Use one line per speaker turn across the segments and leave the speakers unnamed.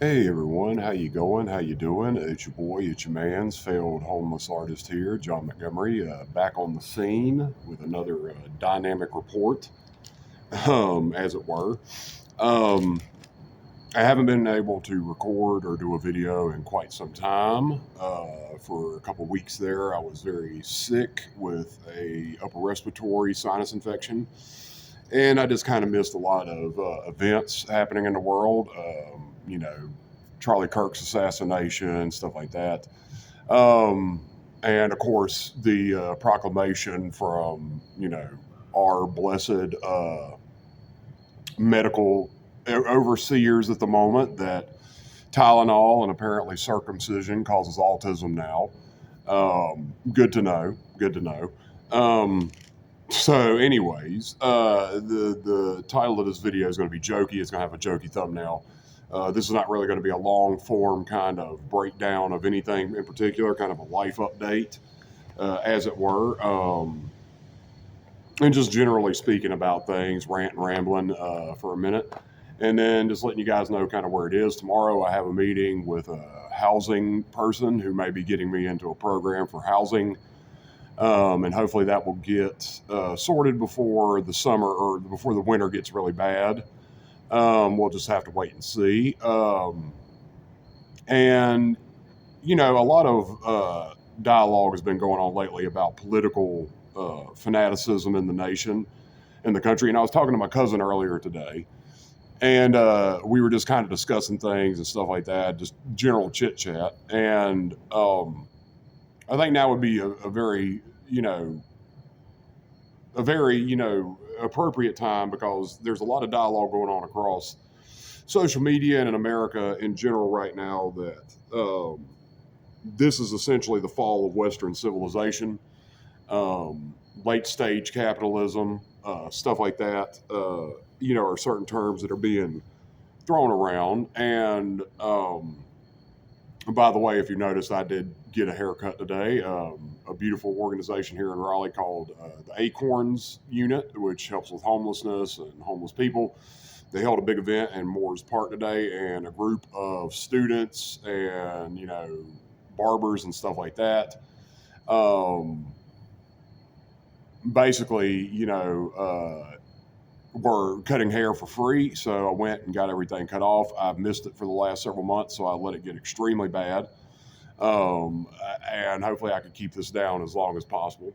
Hey everyone, how you going? How you doing? It's your boy, it's your man's failed homeless artist here, John Montgomery, back on the scene with another dynamic report, as it were. Um, I haven't been able to record or do a video in quite some time. For a couple weeks there, I was very sick with a upper respiratory sinus infection, and I just kind of missed a lot of events happening in the world. Charlie Kirk's assassination, stuff like that. Um, and of course, the proclamation from our blessed medical overseers at the moment that Tylenol and apparently circumcision causes autism now. Good to know. Good to know. Anyways, the title of this video is going to be jokey. It's going to have a jokey thumbnail. This is not really going to be a long form kind of breakdown of anything in particular, kind of a life update, as it were. And just generally speaking about things, rant and rambling for a minute. And then just letting you guys know kind of where it is. Tomorrow I have a meeting with a housing person who may be getting me into a program for housing. And hopefully that will get sorted before the summer or before the winter gets really bad. We'll just have to wait and see. And, a lot of dialogue has been going on lately about political fanaticism in the nation, in the country. And I was talking to my cousin earlier today, and we were just kind of discussing things and stuff like that, just general chit chat. And I think now would be a very, appropriate time because there's a lot of dialogue going on across social media and in America in general right now that this is essentially the fall of Western civilization, late stage capitalism, stuff like that, are certain terms that are being thrown around. And by the way, if you noticed, I did get a haircut today. A beautiful organization here in Raleigh called the Acorns Unit, which helps with homelessness and homeless people. They held a big event in Moores Park today, and a group of students and barbers and stuff like that. Basically, were cutting hair for free. So I went and got everything cut off. I've missed it for the last several months, so I let it get extremely bad. And hopefully I could keep this down as long as possible.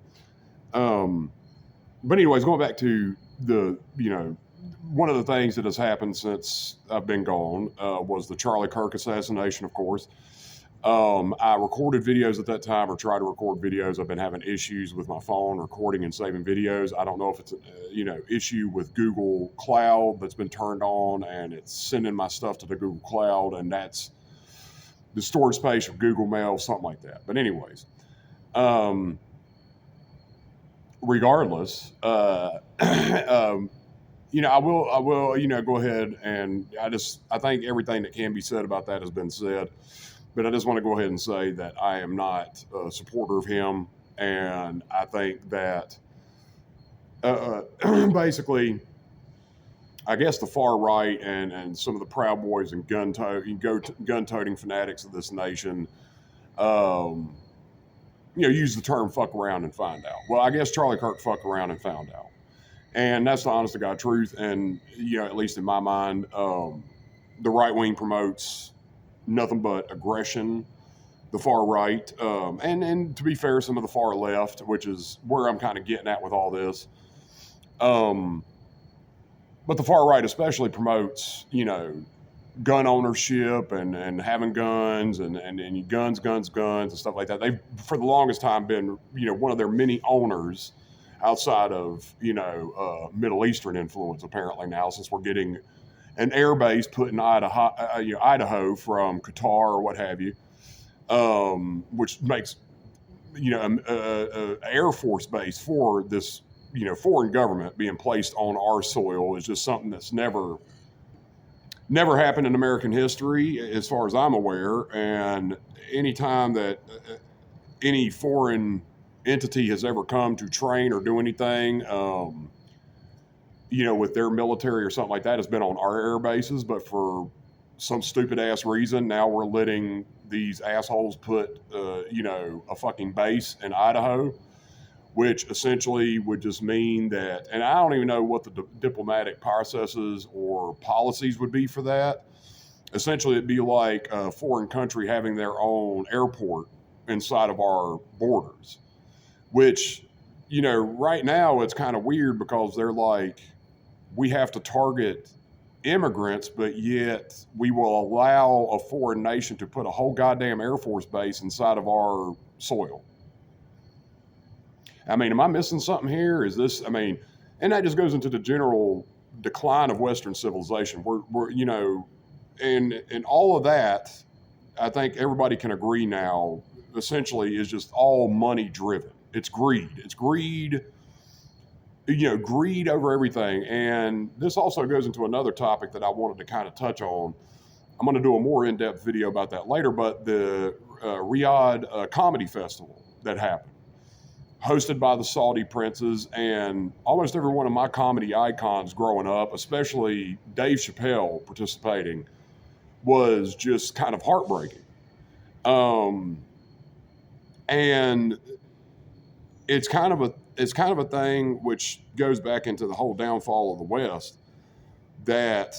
But anyways, going back to one of the things that has happened since I've been gone was the Charlie Kirk assassination, of course. I recorded videos at that time, or tried to record videos. I've been having issues with my phone recording and saving videos. I don't know if it's a issue with Google Cloud that's been turned on, and it's sending my stuff to the Google Cloud, and that's the storage space of Google Mail, something like that. But anyways, regardless, I will, go ahead, and I think everything that can be said about that has been said. But I just want to go ahead and say that I am not a supporter of him, and I think that basically, I guess the far right and some of the Proud Boys and gun-toting fanatics of this nation, use the term "fuck around and find out." Well, I guess Charlie Kirk fucked around and found out, and that's the honest to God truth. And at least in my mind, the right wing promotes nothing but aggression. The far right, and to be fair, some of the far left, which is where I'm kind of getting at with all this. But the far right especially promotes, gun ownership and having guns and guns and stuff like that. They've for the longest time been, one of their many owners outside of, Middle Eastern influence apparently now, since we're getting an air base put in Idaho from Qatar or what have you, which makes an Air Force base for this foreign government being placed on our soil is just something that's never happened in American history, as far as I'm aware. And anytime that any foreign entity has ever come to train or do anything, with their military or something like that, has been on our air bases. But for some stupid ass reason, now we're letting these assholes put, a fucking base in Idaho, which essentially would just mean that, and I don't even know what the diplomatic processes or policies would be for that. Essentially, it'd be like a foreign country having their own airport inside of our borders, which, right now it's kind of weird because they're like, we have to target immigrants, but yet we will allow a foreign nation to put a whole goddamn Air Force base inside of our soil. I mean, am I missing something here? Is this, and that just goes into the general decline of Western civilization. We're and all of that, I think everybody can agree now, essentially is just all money driven. It's greed. It's greed, greed over everything. And this also goes into another topic that I wanted to kind of touch on. I'm going to do a more in-depth video about that later, but the Riyadh Comedy Festival that happened, hosted by the Saudi princes, and almost every one of my comedy icons growing up, especially Dave Chappelle participating, was just kind of heartbreaking. And it's kind of a thing which goes back into the whole downfall of the West, that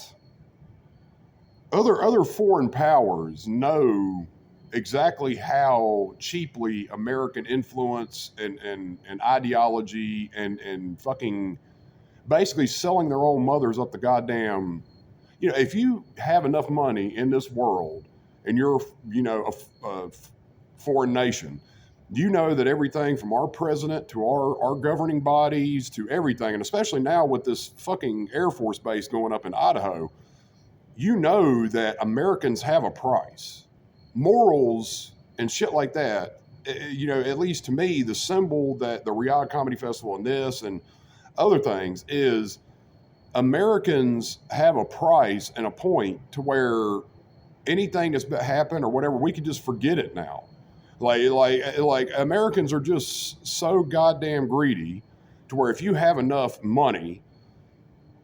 other foreign powers know exactly how cheaply American influence and ideology and fucking basically selling their own mothers up the goddamn, if you have enough money in this world and you're, a foreign nation, you know that everything from our president to our governing bodies to everything, and especially now with this fucking Air Force base going up in Idaho, you know that Americans have a price. Morals and shit like that, at least to me, the symbol that the Riyadh Comedy Festival and this and other things is Americans have a price and a point to where anything that's happened or whatever, we can just forget it now. Like Americans are just so goddamn greedy to where if you have enough money,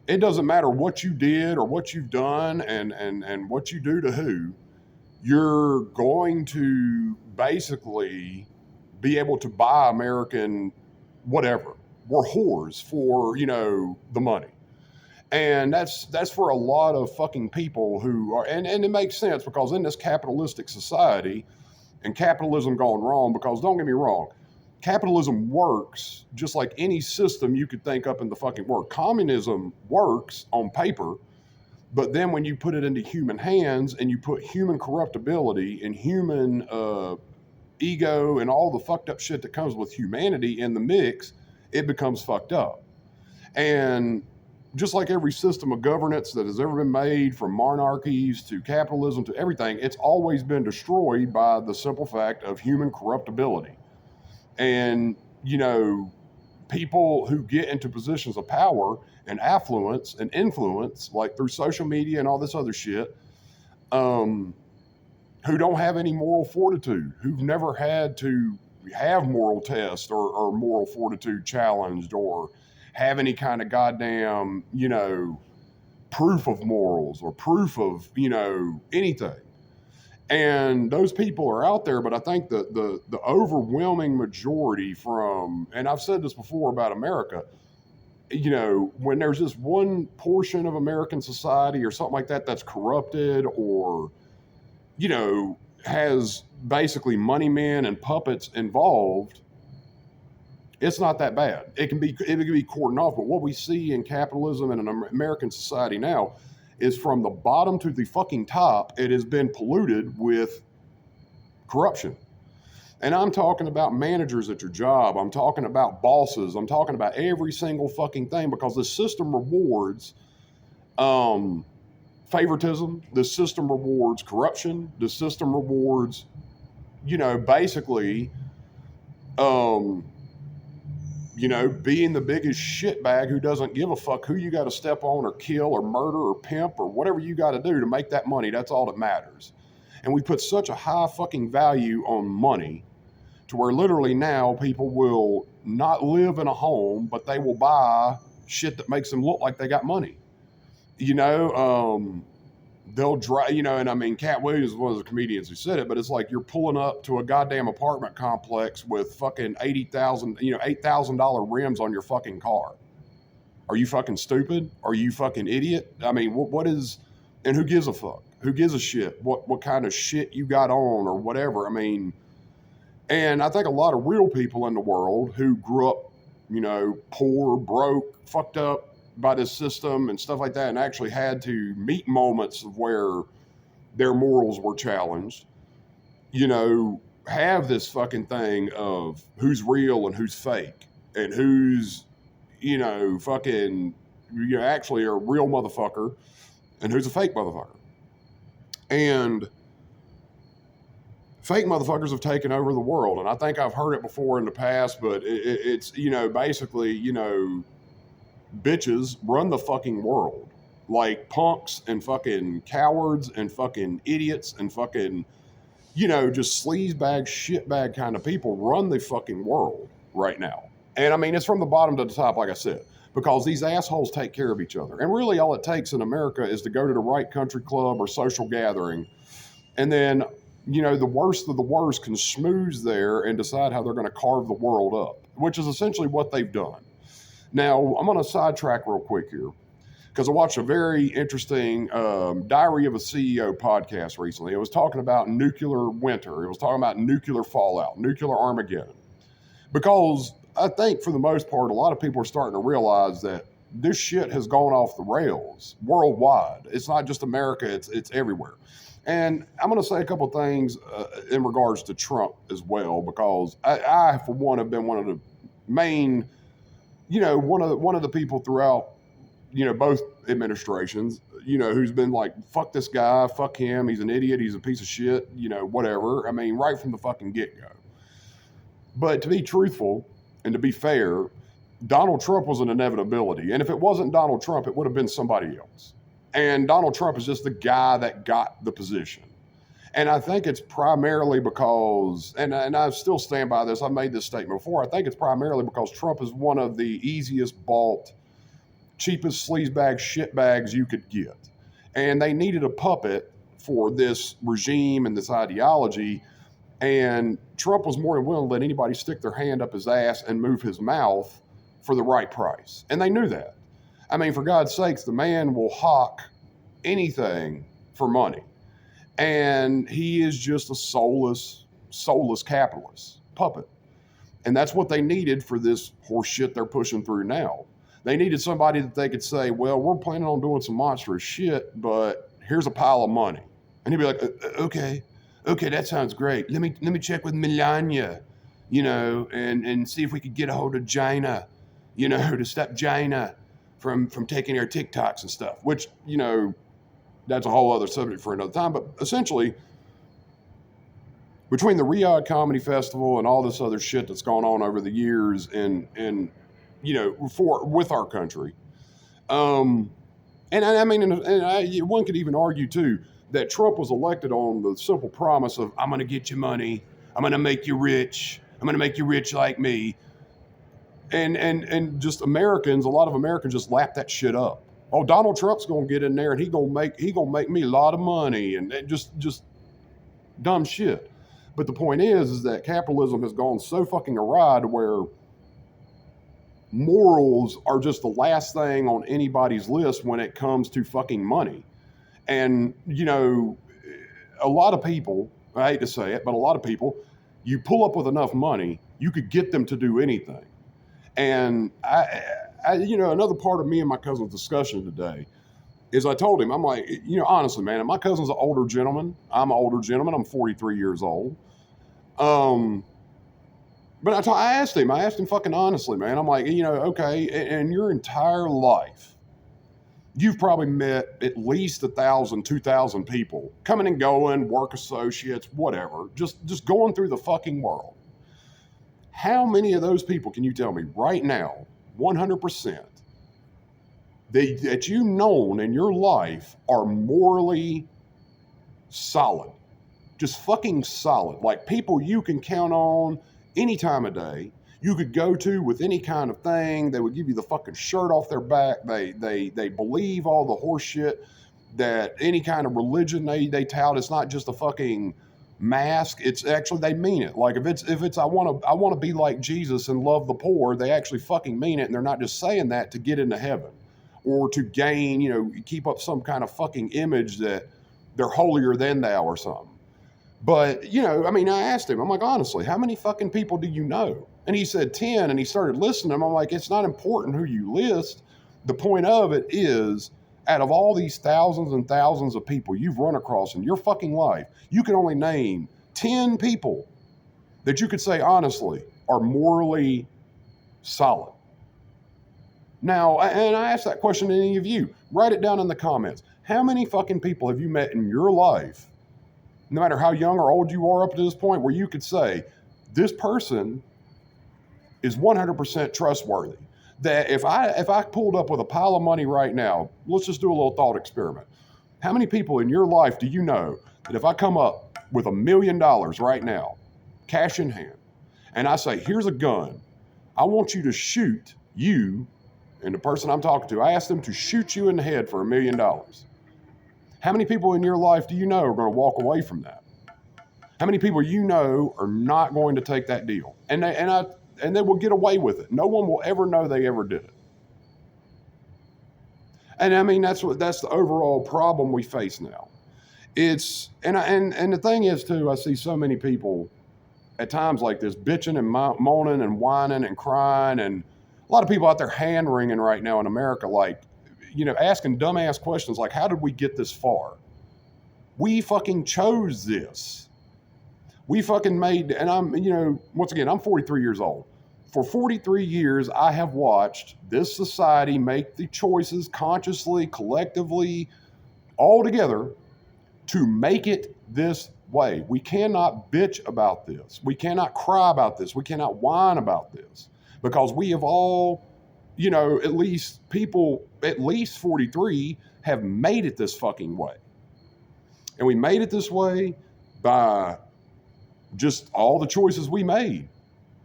it doesn't matter what you did or what you've done and what you do to who, you're going to basically be able to buy American whatever. We're whores for, the money. And that's for a lot of fucking people who are, and it makes sense because in this capitalistic society, and capitalism gone wrong, because don't get me wrong, capitalism works just like any system you could think up in the fucking world. Communism works on paper, but then when you put it into human hands and you put human corruptibility and human ego and all the fucked up shit that comes with humanity in the mix, it becomes fucked up. And just like every system of governance that has ever been made, from monarchies to capitalism to everything, it's always been destroyed by the simple fact of human corruptibility. And, people who get into positions of power and affluence and influence, like through social media and all this other shit, who don't have any moral fortitude, who've never had to have moral tests or moral fortitude challenged or have any kind of goddamn, proof of morals or proof of, anything. And those people are out there, but I think the overwhelming majority from, and I've said this before about America, when there's this one portion of American society or something like that that's corrupted or, has basically money men and puppets involved, it's not that bad. It can be cordoned off. But what we see in capitalism and in American society now is from the bottom to the fucking top, it has been polluted with corruption. And I'm talking about managers at your job. I'm talking about bosses. I'm talking about every single fucking thing, because the system rewards favoritism. The system rewards corruption. The system rewards, basically, being the biggest shitbag who doesn't give a fuck who you got to step on or kill or murder or pimp or whatever you got to do to make that money. That's all that matters. And we put such a high fucking value on money to where literally now people will not live in a home, but they will buy shit that makes them look like they got money. they'll drive, you know, and I mean, Cat Williams is one of the comedians who said it, but it's like you're pulling up to a goddamn apartment complex with fucking 80,000, you know, $8,000 rims on your fucking car. Are you fucking stupid? Are you fucking idiot? I mean, what is, and who gives a fuck? Who gives a shit? What kind of shit you got on or whatever? I mean, and I think a lot of real people in the world who grew up, you know, poor, broke, fucked up by this system and stuff like that, and actually had to meet moments of where their morals were challenged, you know, have this fucking thing of who's real and who's fake and who's, you know, fucking, you know, actually a real motherfucker and who's a fake motherfucker. And fake motherfuckers have taken over the world. And I think I've heard it before in the past, but it's, you know, basically, you know, bitches run the fucking world. Like punks and fucking cowards and fucking idiots and fucking, you know, just sleazebag, shitbag kind of people run the fucking world right now. And I mean, it's from the bottom to the top, like I said, because these assholes take care of each other. And really all it takes in America is to go to the right country club or social gathering. And then, you know, the worst of the worst can schmooze there and decide how they're going to carve the world up, which is essentially what they've done. Now, I'm going to sidetrack real quick here because I watched a very interesting Diary of a CEO podcast recently. It was talking about nuclear winter. It was talking about nuclear fallout, nuclear Armageddon. Because I think for the most part, a lot of people are starting to realize that this shit has gone off the rails worldwide. It's not just America, it's everywhere. And I'm going to say a couple things in regards to Trump as well, because I, for one, have been one of the main, you know, one of the people throughout, you know, both administrations, you know, who's been like, fuck this guy, fuck him, he's an idiot, he's a piece of shit, you know, whatever. I mean, right from the fucking get-go. But to be truthful and to be fair, Donald Trump was an inevitability. And if it wasn't Donald Trump, it would have been somebody else. And Donald Trump is just the guy that got the position. And I think it's primarily because, and I still stand by this, I've made this statement before, I think it's primarily because Trump is one of the easiest bought, cheapest sleazebag shitbags you could get. And they needed a puppet for this regime and this ideology. And Trump was more than willing to let anybody stick their hand up his ass and move his mouth for the right price. And they knew that. I mean, for God's sakes, the man will hawk anything for money. And he is just a soulless capitalist puppet. And that's what they needed for this horse shit they're pushing through now. They needed somebody that they could say, well, we're planning on doing some monstrous shit, but here's a pile of money. And he'd be like, okay, that sounds great. Let me check with Melania, you know, and see if we could get a hold of China, you know, to stop China from taking our TikToks and stuff, which, you know, that's a whole other subject for another time. But essentially, between the Riyadh Comedy Festival and all this other shit that's gone on over the years and you know, with our country, and I mean, one could even argue too that Trump was elected on the simple promise of, I'm going to get you money, I'm going to make you rich, I'm going to make you rich like me. And just Americans, a lot of Americans just lap that shit up. Oh, Donald Trump's gonna get in there and he gonna make me a lot of money, and just dumb shit. But the point is that capitalism has gone so fucking awry to where morals are just the last thing on anybody's list when it comes to fucking money. And you know, a lot of people, I hate to say it, but a lot of people, you pull up with enough money, you could get them to do anything. And I, you know, another part of me and my cousin's discussion today is I told him, I'm like, you know, honestly, man, my cousin's an older gentleman. I'm an older gentleman. I'm 43 years old. But I asked him fucking honestly, man. I'm like, you know, okay, in your entire life, you've probably met at least 1,000, 2,000 people coming and going, work associates, whatever, just going through the fucking world. How many of those people can you tell me right now, 100%, that you've known in your life are morally solid? Just fucking solid. Like people you can count on any time of day. You could go to with any kind of thing. They would give you the fucking shirt off their back. They believe all the horse shit. that any kind of religion they tout, it's not just a fucking mask. It's actually, they mean it. Like if it's I want to be like Jesus and love the poor, they actually fucking mean it, and they're not just saying that to get into heaven or to gain, keep up some kind of fucking image that they're holier than thou or something. But, I mean, I asked him, I'm like, honestly, how many fucking people do you know? And he said 10, and he started listening. I'm like, it's not important who you list. The point of it is, out of all these thousands and thousands of people you've run across in your fucking life, you can only name 10 people that you could say, honestly, are morally solid. Now, and I asked that question to any of you. Write it down in the comments. How many fucking people have you met in your life, no matter how young or old you are up to this point, where you could say, this person is 100% trustworthy? That if I pulled up with a pile of money right now, let's just do a little thought experiment. How many people in your life do you know that if I come up with $1 million right now, cash in hand, and I say, here's a gun, I want you to shoot you and the person I'm talking to, I ask them to shoot you in the head for $1 million. How many people in your life do you know are going to walk away from that? How many people you know are not going to take that deal? And they will get away with it. No one will ever know they ever did it. And I mean, that's the overall problem we face now. It's, and the thing is too, I see so many people at times like this bitching and moaning and whining and crying, and a lot of people out there hand wringing right now in America, like, asking dumbass questions like, how did we get this far? We fucking chose this. We fucking made, and once again, I'm 43 years old. For 43 years, I have watched this society make the choices consciously, collectively, all together to make it this way. We cannot bitch about this. We cannot cry about this. We cannot whine about this, because we have all, at least 43 have made it this fucking way. And we made it this way by just all the choices we made.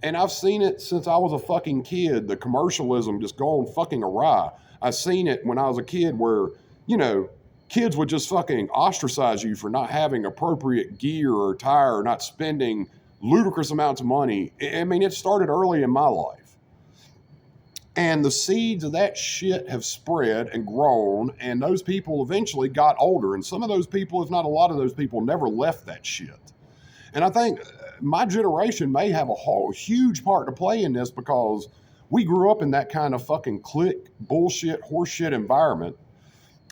And I've seen it since I was a fucking kid, the commercialism just going fucking awry. I've seen it when I was a kid where, kids would just fucking ostracize you for not having appropriate gear or attire, or not spending ludicrous amounts of money. I mean, it started early in my life. And the seeds of that shit have spread and grown, and those people eventually got older. And some of those people, if not a lot of those people, never left that shit. And I think my generation may have a huge part to play in this, because we grew up in that kind of fucking clique, bullshit, horseshit environment.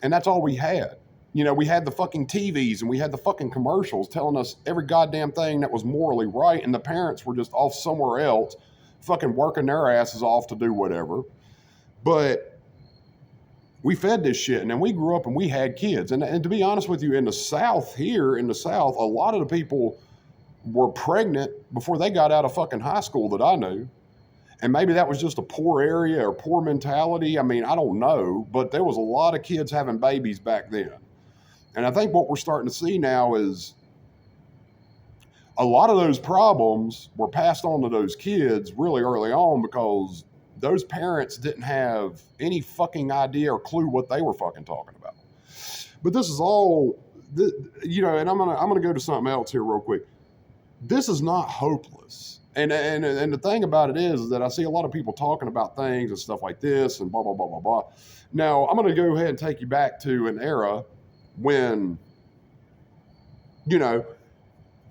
And that's all we had. We had the fucking TVs and we had the fucking commercials telling us every goddamn thing that was morally right. And the parents were just off somewhere else, fucking working their asses off to do whatever. But we fed this shit, and then we grew up and we had kids. And to be honest with you, in the South, a lot of the people were pregnant before they got out of fucking high school that I knew. And maybe that was just a poor area or poor mentality. I mean, I don't know, but there was a lot of kids having babies back then. And I think what we're starting to see now is a lot of those problems were passed on to those kids really early on, because those parents didn't have any fucking idea or clue what they were fucking talking about. But this is all, and I'm gonna go to something else here real quick. This is not hopeless. And the thing about it is that I see a lot of people talking about things and stuff like this and blah, blah, blah, blah, blah. Now, I'm going to go ahead and take you back to an era when,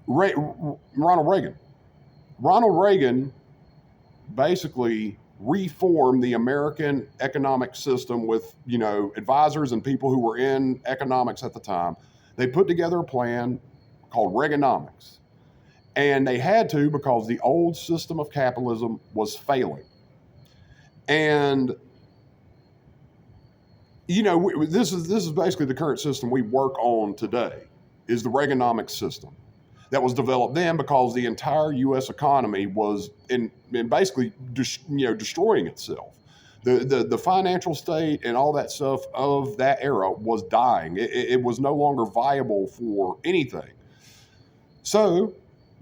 Ronald Reagan basically reformed the American economic system with, advisors and people who were in economics at the time. They put together a plan called Reaganomics. And they had to, because the old system of capitalism was failing. And, this is basically the current system we work on today, is the Reaganomics system that was developed then, because the entire U.S. economy was in basically destroying itself. The financial state and all that stuff of that era was dying. It was no longer viable for anything. So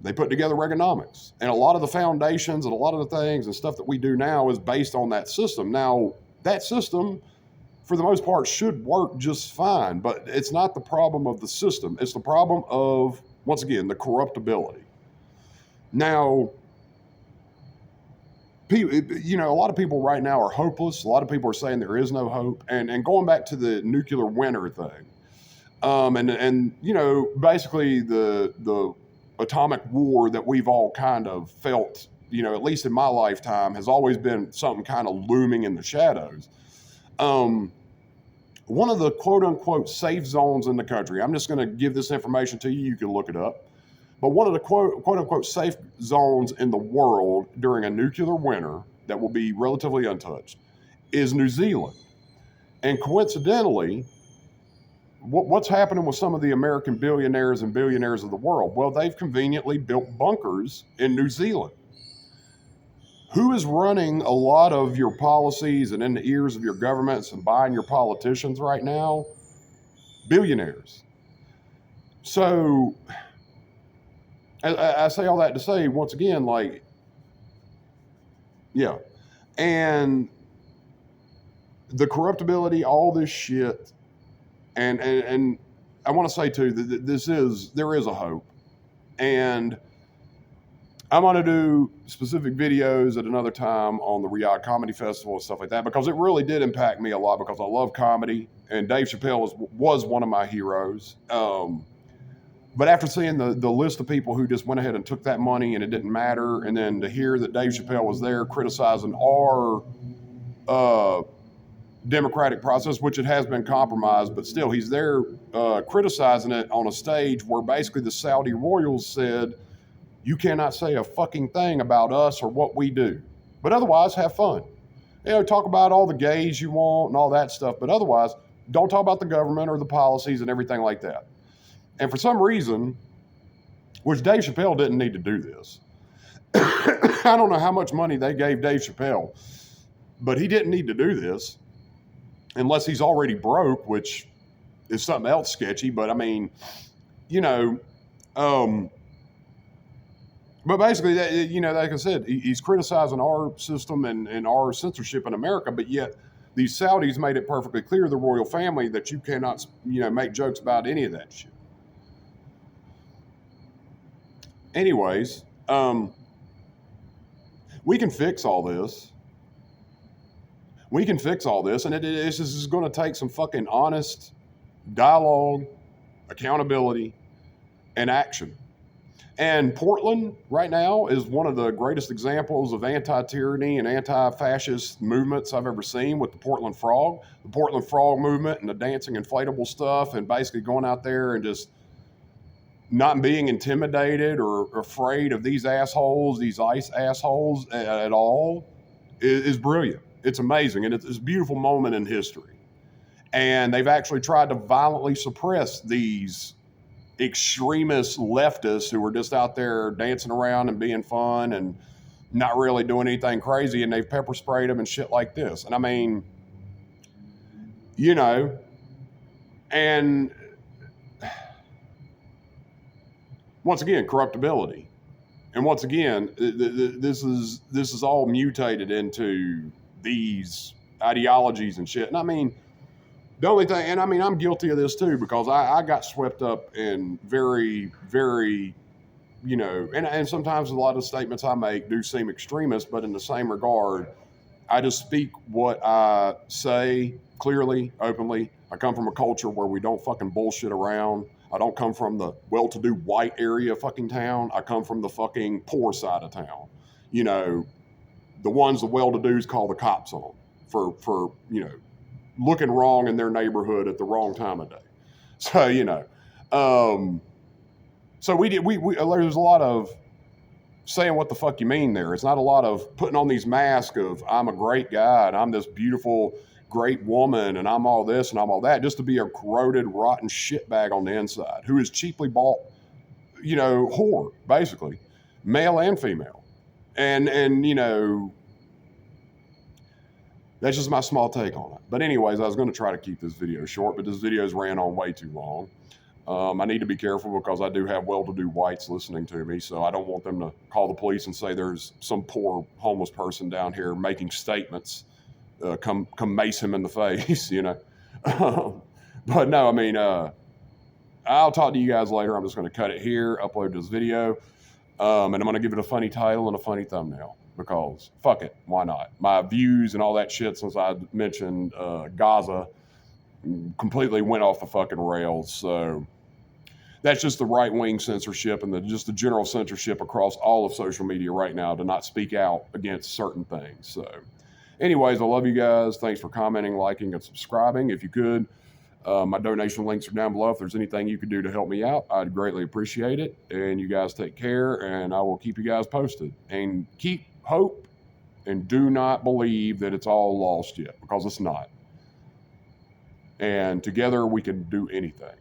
they put together Reaganomics, and a lot of the foundations and a lot of the things and stuff that we do now is based on that system. Now, that system for the most part, should work just fine. But it's not the problem of the system. It's the problem of, once again, the corruptibility. Now, a lot of people right now are hopeless. A lot of people are saying there is no hope. And going back to the nuclear winter thing, basically the atomic war that we've all kind of felt, at least in my lifetime, has always been something kind of looming in the shadows. One of the quote unquote safe zones in the country, I'm just going to give this information to you, you can look it up. But one of the quote unquote safe zones in the world during a nuclear winter that will be relatively untouched is New Zealand. And coincidentally, what's happening with some of the American billionaires and billionaires of the world? Well, they've conveniently built bunkers in New Zealand. Who is running a lot of your policies and in the ears of your governments and buying your politicians right now? Billionaires. So I say all that to say, once again, and the corruptibility, all this shit, and I want to say too that there is a hope, and I'm going to do specific videos at another time on the Riyadh Comedy Festival and stuff like that, because it really did impact me a lot, because I love comedy, and Dave Chappelle was one of my heroes. But after seeing the list of people who just went ahead and took that money and it didn't matter, and then to hear that Dave Chappelle was there criticizing our democratic process, which it has been compromised, but still he's there criticizing it on a stage where basically the Saudi royals said, you cannot say a fucking thing about us or what we do, but otherwise have fun. Talk about all the gays you want and all that stuff, but otherwise don't talk about the government or the policies and everything like that. And for some reason, which Dave Chappelle didn't need to do this. I don't know how much money they gave Dave Chappelle, but he didn't need to do this unless he's already broke, which is something else sketchy. But I mean, but basically, like I said, he's criticizing our system and our censorship in America, but yet these Saudis made it perfectly clear, the royal family, that you cannot, make jokes about any of that shit. Anyways, we can fix all this. And this is going to take some fucking honest dialogue, accountability, and action. And Portland right now is one of the greatest examples of anti-tyranny and anti-fascist movements I've ever seen, with the Portland Frog movement and the dancing inflatable stuff, and basically going out there and just not being intimidated or afraid of these assholes, these ICE assholes at all, is brilliant. It's amazing. And it's a beautiful moment in history. And they've actually tried to violently suppress these extremist leftists who were just out there dancing around and being fun and not really doing anything crazy. And they've pepper sprayed them and shit like this. And I mean, and once again, corruptibility. And once again, this is all mutated into these ideologies and shit. And I mean, the only thing, and I mean, I'm guilty of this too, because I got swept up in very, very, and sometimes a lot of statements I make do seem extremist, but in the same regard, I just speak what I say clearly, openly. I come from a culture where we don't fucking bullshit around. I don't come from the well-to-do white area of fucking town. I come from the fucking poor side of town. The ones the well-to-dos call the cops on for looking wrong in their neighborhood at the wrong time of day. So, so there's a lot of saying what the fuck you mean there. It's not a lot of putting on these masks of I'm a great guy and I'm this beautiful, great woman and I'm all this and I'm all that, just to be a corroded, rotten shitbag on the inside who is cheaply bought, whore, basically, male and female. And that's just my small take on it. But anyways, I was going to try to keep this video short, but this video's ran on way too long. I need to be careful because I do have well-to-do whites listening to me, so I don't want them to call the police and say there's some poor homeless person down here making statements come mace him in the face, you know. But no, I mean, I'll talk to you guys later. I'm just going to cut it here, upload this video, and I'm going to give it a funny title and a funny thumbnail because fuck it, why not? My views and all that shit since I mentioned Gaza completely went off the fucking rails. So that's just the right-wing censorship and just the general censorship across all of social media right now to not speak out against certain things. So anyways, I love you guys. Thanks for commenting, liking, and subscribing. If you could, my donation links are down below. If there's anything you could do to help me out, I'd greatly appreciate it. And you guys take care, and I will keep you guys posted. And keep hope, and do not believe that it's all lost yet, because it's not. And together we can do anything.